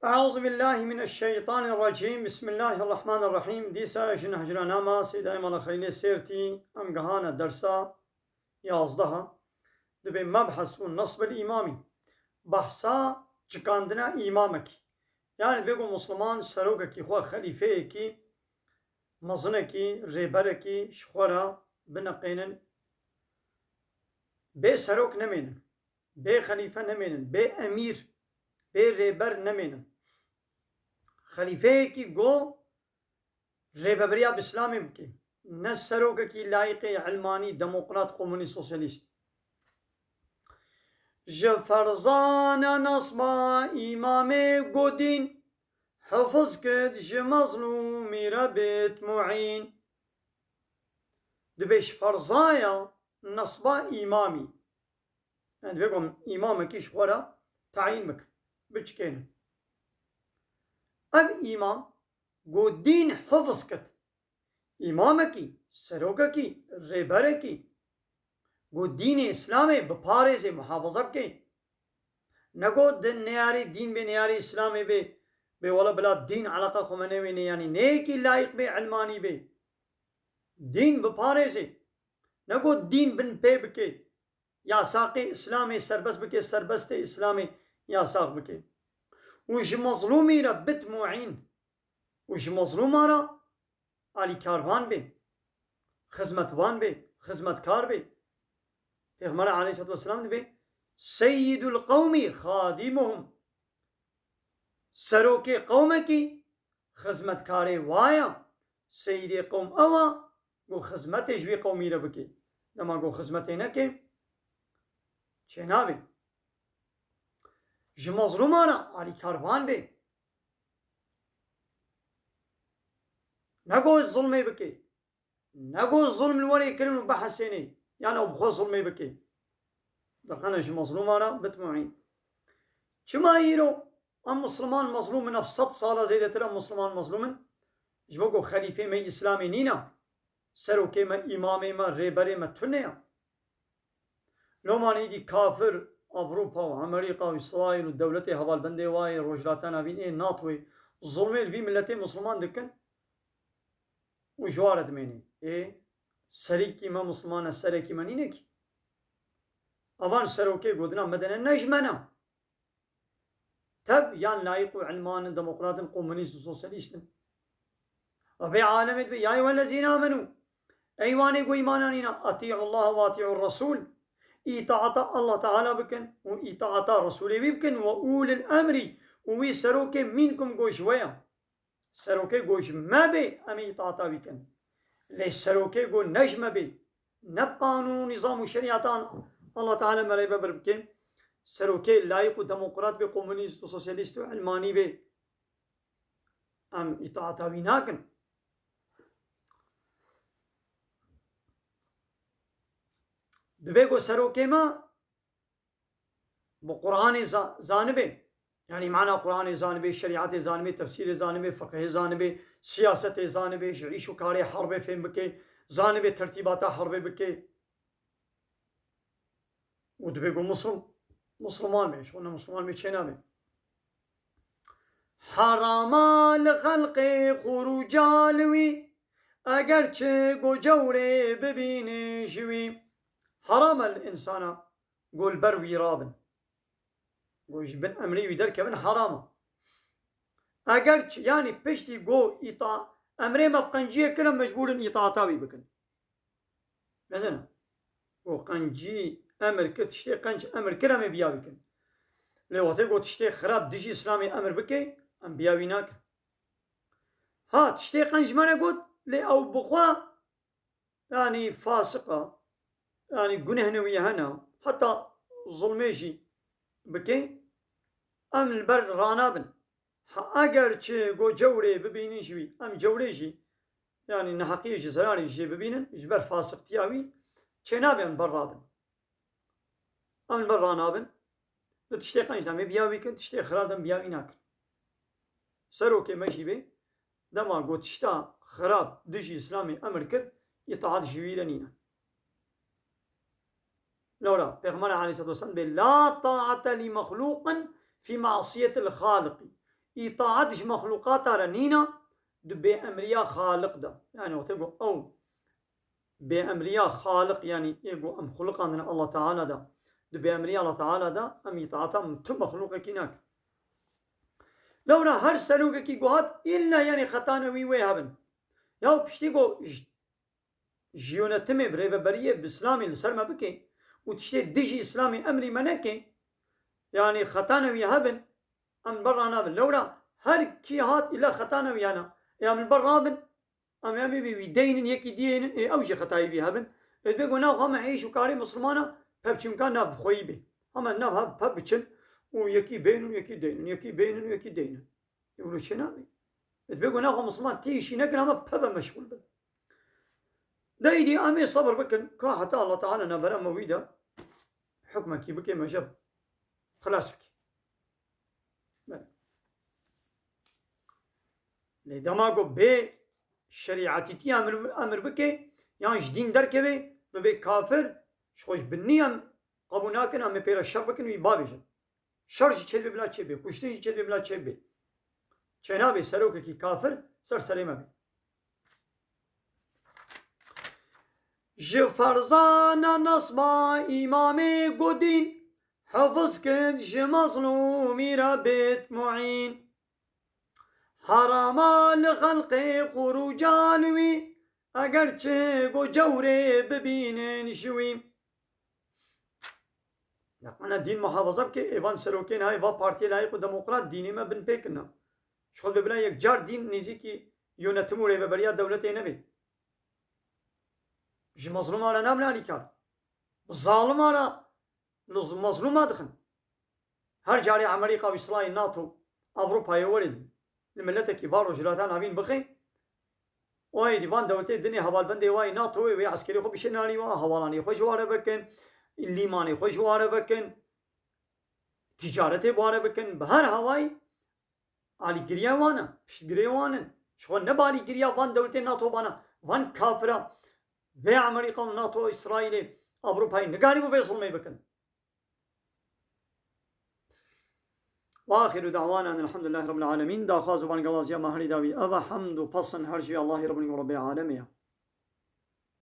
أعوذ بالله من الشيطان الرجيم. بسم الله الرحمن الرحيم. ديسا جنهجرا ناما سيدا إيمان خيني سيرتي أم قهانا درسا يازدها دبي مبحث النصب الإمامي بحثا چكاندنا إمامك يعني بيقو مسلمان سروكا كي خوا خليفة كي مزنة كي ريبر كي شخورا بنقينن بي سروك نمينن بي خليفة نمينن بي أمير بي ريبر نمينن خلیفه کی گو ریببریا بسلامی بکی نسروک کی لائق علمانی دموقراط قومونی سوسیالیست جفرزان نصبا امام گودین حفظ کد جمظلومی ربت معین دبیش فرزایا نصبا امامی يعني بيقوم إمامك يشغله تعيين بك بتشكينه اب امام گو دین حفظ کت امام کی سروکا کی ریبر کی گو دین اسلام بپارے سے محافظت کے نگو دن نیاری دین بے نیاری اسلام بے ولا بلا دین علاقہ خمنے میں نہیں یعنی نیکی لائق بے علمانی بے دین بپارے سے نگو دین بن پے بکے یا ساق اسلام سربست بکے سربست اسلام یا ساق بکے وش مظلومي ربت معين وش مظلوم را علي كاربان بي خزمتوان بي خزمتكار بي پیغمبر عليه الصلاة والسلام بي سيد القوم خادمهم سروك قوم کی خزمتكار وايا سيد قوم اوا گو خزمتش بي قومي ربكي لما گو خزمتي نكي چنا بي مظلومانا علي كاربان بي نقول الظلم بكي نقول الظلم الوري كلمة بحسيني يعني أبخو ظلمي بكي دخلنا مظلومانا بتمعين شما يرو أم مسلمان مظلوم من أفسط صالة زيدة ترى مسلمان مظلوم جبوكو خليفة ما إسلامي نينا سروكي ما إمامي ما ريبري ما تنيا لو ما نيدي كافر أوروبا وأمريكا وإسرائيل والدولة هوال بندي واي روجلاتنا بين إيه ناطوي الظلمين في ملتين مسلمان دكن وجوارد مني إيه سريكي ما مسلمان سريكي ما نينك أبان سروكي قدنا مدنا نجمنا تب يان لايق علمان ديمقراط كومونيست سوسياليست وفي عالم يا أيها الذين آمنوا أيواني قو إيمانانينا أطيعوا الله وأطيعوا الرسول إطاعة الله تعالى بكن وإطاعة رسوله بكن وأول الأمر وي سروكي منكم قوش ويا سروكي قوش ما بي أمي إطاعة بكن ليش سروكي قو نجم بي نبقانون نظام الشريعة الله تعالى مريبا بربكن سروكي لايق ديمقراط بي كومونيست وسوسياليست وعلماني بي أم إطاعة بيناكن دبيكو سروكي ما بقرآن زانبه يعني معنى قرآن زانبه شريعة زانبه تفسير زانبه فقه زانبه سياسة زانبه يعيشوا كاري حرب فين بكي زانبه ترتيبات حرب بكي ودبيكو مسلمان بي شونا مسلمان بي چينا بي حراما لخلق خروجالوي اگرچه گو جوره ببینه شوي حرام الإنسان قول بروي رابن قول بن أمري ويدرك بن حرام أقرش يعني بشتي قو إطاع أمري ما بقنجية كلام مجبول إطاع تاوي بكن مثلا قو قنجي أمر كتشتي قنج أمر كلام بيا بكن لو تقول تشتي خراب دجي إسلامي أمر بكي أم بياويناك ها تشتي قنج ما نقول لي أو بخوا يعني فاسقة يعني جنه نوية هنا حتى ظلميجي بكي أم البر رانابن أجر شيء جو جوري ببيني شوي أم جوريجي يعني نحقيجي زراري شيء ببينن يجبر فاسق تياوي شنابن برابن أم البر رانابن تشتيق أنش نامي بياوي كن تشتيق خرابن بياوي ناكن سروكي ماشي بي دما قو تشتا خراب دجي إسلامي أمر كر يطاعد شوي لنينا لولا پیغمبر عليه الصلاة والسلام لا طاعة لمخلوق في معصية الخالق إطاعتش مخلوقات رنينا بأمريا خالق ده يعني وتقول أو بأمريا خالق يعني يقول أم خلق من الله تعالى ده بأمريا الله تعالى ده أم يطاعتهم تم مخلوق كيناك دورا هر سلوك كي قوات إلا يعني خطانا ويهابن ياو بشتيقو جيونتمي بريبا بريه بإسلامي لسر ما بكي وتشتي دجي إسلامي أمري منكي يعني خطانا ويهابن أم برا نابن لورا هر كي هات إلا خطانا ويانا يا من برا بن أم يامي بيدين يكي دين إيه أوجي خطاي بيهابن بيقول ناو هم عيش وكاري مسلمانا بابتشم كان ناب خويبي هم ناب هاب بابتشن ويكي بين ويكي دين يكي بين ويكي دين يقولوا شنابي بيقول ناو مسلمان تيشي نقنا ما بابا مشغول بل دايدي أمي صبر بكن كاحت الله تعالى نبرا مويدا حكمك بكي ما جاب خلاص بكي لدماغو بي شريعتي تي أمر بكي يعني جدين دركبي ببي كافر شخوش بالنيام قبوناكن أمي بيرا شر بكن ويبابيجن شرج چه بلا چه بي کشته چه بلا چه بي چنابي سروك كي كافر سر سليمه بي جفرزانا نصبا إمامي قدين حفظ كد جمظلومي ربيت معين حراما لخلق خروجالوي اگرچه گو جوره ببینن شویم أنا دين محافظة بكي إيفان سروكين هاي بارتي لايق وديمقراط ديني ما بن بيكنا شغل ببنا يك جار دين نزيكي يونتموري ببريا دولتي نبي مش مظلوم على نام لا كار ظالم على مظلوم ما دخن هر جاري أمريكا وإسرائيل الناتو أوروبا يورد الملة كبار وجلاتان عبين بخي واي ديبان دولتي الدنيا هبال بندي واي ناتو وي عسكري خو بشنالي وا هوالاني خو جواره بكن الليماني خو جواره بكن تجارتي بواره بكن بهر هواي علي گريا وانا مش گريا وانا شو نبالي گريا وان دولتي ناتو بانا وان كافرة في أمريكا وناتو إسرائيل أوروبا نقاري بفيصل ما يبكن وآخر دعوانا أن الحمد لله رب العالمين دا خازو بان قوازيا مهري داوي أبا حمد و پسن هرشي الله رب العالمين